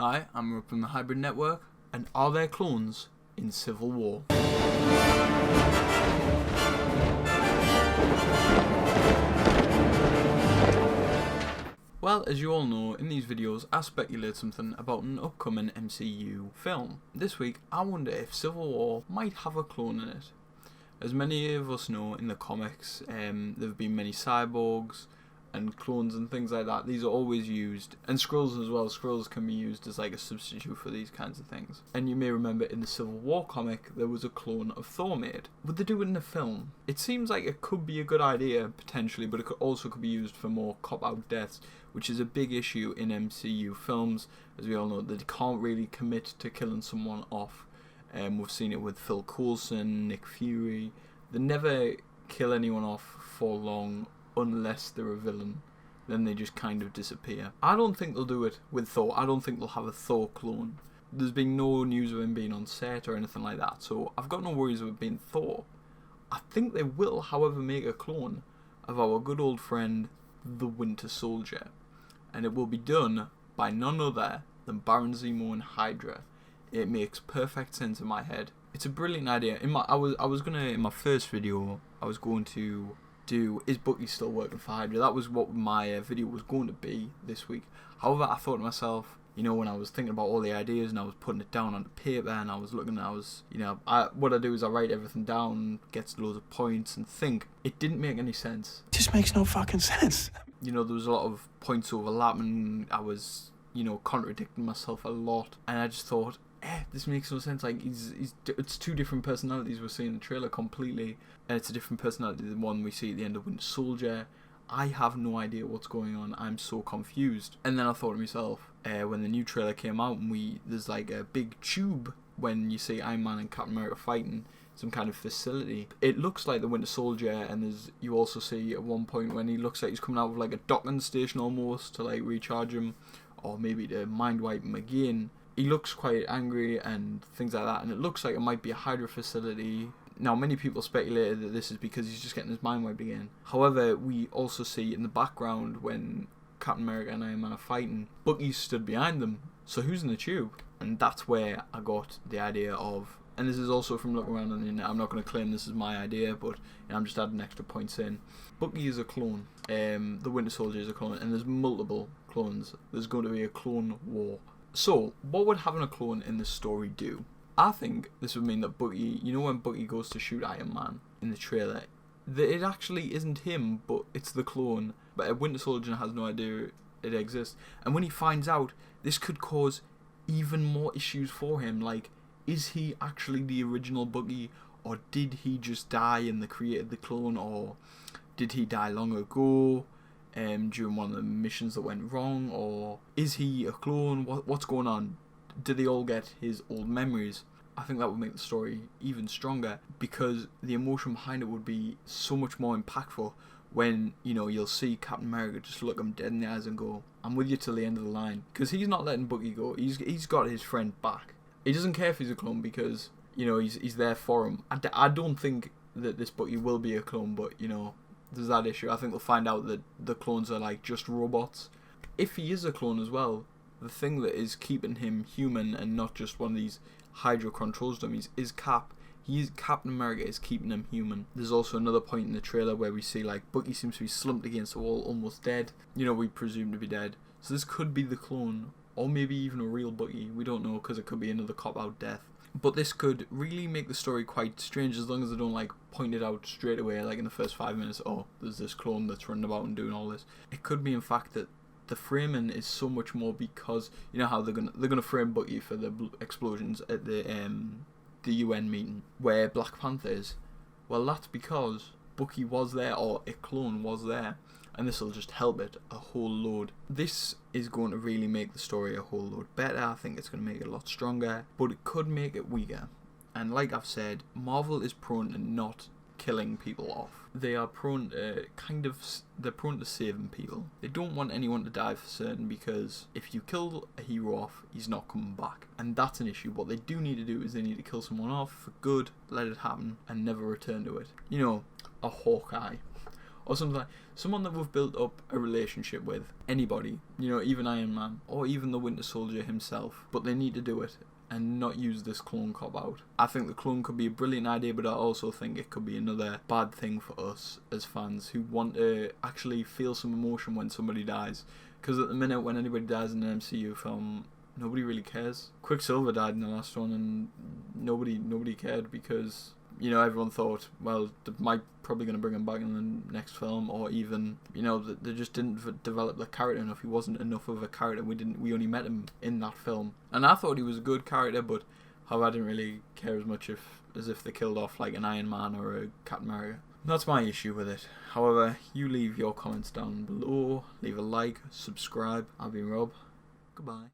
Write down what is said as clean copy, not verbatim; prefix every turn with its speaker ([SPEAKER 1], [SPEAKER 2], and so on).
[SPEAKER 1] Hi, I'm Rob from the Hybrid Network, and are there clones in Civil War? Well, as you all know, in these videos I speculate something about an upcoming MCU film. This week, I wonder if Civil War might have a clone in it. As many of us know, in the comics, there have been many cyborgs and clones and things like that. These are always used, and Skrulls as well. Skrulls can be used as like a substitute for these kinds of things. And you may remember in the Civil War comic, there was a clone of Thor made. Would they do it in a film? It seems like it could be a good idea, potentially, but it could be used for more cop-out deaths, which is a big issue in MCU films. As we all know, they can't really commit to killing someone off. We've seen it with Phil Coulson, Nick Fury. They never kill anyone off for long unless they're a villain. Then they just kind of disappear. I don't think they'll do it with Thor. I don't think they'll have a Thor clone. There's been no news of him being on set or anything like that, so I've got no worries of it being Thor. I think they will, however, make a clone of our good old friend, the Winter Soldier. And it will be done by none other than Baron Zemo and Hydra. It makes perfect sense in my head. It's a brilliant idea. In my first video, I was going to do, is Bucky still working for Hydra? That was what my video was going to be this week. However, I thought to myself, when I was thinking about all the ideas and I was putting it down on the paper and I was looking, what I do is I write everything down, gets loads of points and think. It didn't make any sense.
[SPEAKER 2] It just makes no fucking sense.
[SPEAKER 1] There was a lot of points overlapping. I was, contradicting myself a lot, and I just thought, this makes no sense. Like, it's two different personalities we're seeing in the trailer completely, and it's a different personality than the one we see at the end of Winter Soldier. I have no idea what's going on. I'm so confused. And then I thought to myself, when the new trailer came out, and there's like a big tube when you see Iron Man and Captain America fighting some kind of facility. It looks like the Winter Soldier, and you also see at one point when he looks like he's coming out of like a docking station almost to like recharge him, or maybe to mind wipe him again. He looks quite angry and things like that, and it looks like it might be a Hydra facility. Now, many people speculated that this is because he's just getting his mind wiped again. However, we also see in the background when Captain America and Iron Man are fighting, Bucky stood behind them. So who's in the tube? And that's where I got the idea of, and this is also from looking around on the internet. I'm not going to claim this is my idea, but I'm just adding extra points in. Bucky is a clone. The Winter Soldier is a clone, and there's multiple clones. There's going to be a clone war. So, what would having a clone in this story do? I think this would mean that Bucky, when Bucky goes to shoot Iron Man in the trailer, that it actually isn't him, but it's the clone. But Winter Soldier has no idea it exists. And when he finds out, this could cause even more issues for him. Like, is he actually the original Bucky, or did he just die and they created the clone, or did he die long ago? During one of the missions that went wrong, or is he a clone? What's going on? Do they all get his old memories? I think that would make the story even stronger, because the emotion behind it would be so much more impactful when, you'll see Captain America just look him dead in the eyes and go, I'm with you till the end of the line. Because he's not letting Bucky go. He's got his friend back. He doesn't care if he's a clone because, he's there for him. I don't think that this Bucky will be a clone, but, there's that issue. I think they'll find out that the clones are like just robots. If he is a clone as well, the thing that is keeping him human and not just one of these Hydra controls dummies is Cap. Captain America is keeping him human. There's also another point in the trailer where we see like Bucky seems to be slumped against the wall, almost dead. We presume to be dead. So this could be the clone, or maybe even a real Bucky. We don't know, because it could be another cop-out death. But this could really make the story quite strange, as long as they don't like point it out straight away, like in the first 5 minutes. Oh, there's this clone that's running about and doing all this. It could be in fact that the framing is so much more, because how they're gonna frame Bucky for the explosions at the UN meeting where Black Panther is. Well, that's because Bucky was there, or a clone was there. And this will just help it a whole load. This is going to really make the story a whole load better. I think it's going to make it a lot stronger, but it could make it weaker. And like I've said, Marvel is prone to not killing people off. They are prone to they're prone to saving people. They don't want anyone to die for certain, because if you kill a hero off, he's not coming back. And that's an issue. What they do need to do is they need to kill someone off for good, let it happen, and never return to it. A Hawkeye. or something like someone that we've built up a relationship with. Anybody, you know, even Iron Man or even the Winter Soldier himself, but they need to do it and not use this clone cop out. I think the clone could be a brilliant idea, but I also think it could be another bad thing for us as fans who want to actually feel some emotion when somebody dies. Because at the minute, when anybody dies in an MCU film, nobody really cares. Quicksilver died in the last one, and nobody cared because, you know, everyone thought, well, they might probably going to bring him back in the next film, or even, you know, they just didn't develop the character enough. He wasn't enough of a character. We only met him in that film, and I thought he was a good character, but I didn't really care as much as if they killed off like an Iron Man or a Captain America. That's my issue with it. However, you leave your comments down below, leave a like, subscribe. I've been Rob. Goodbye.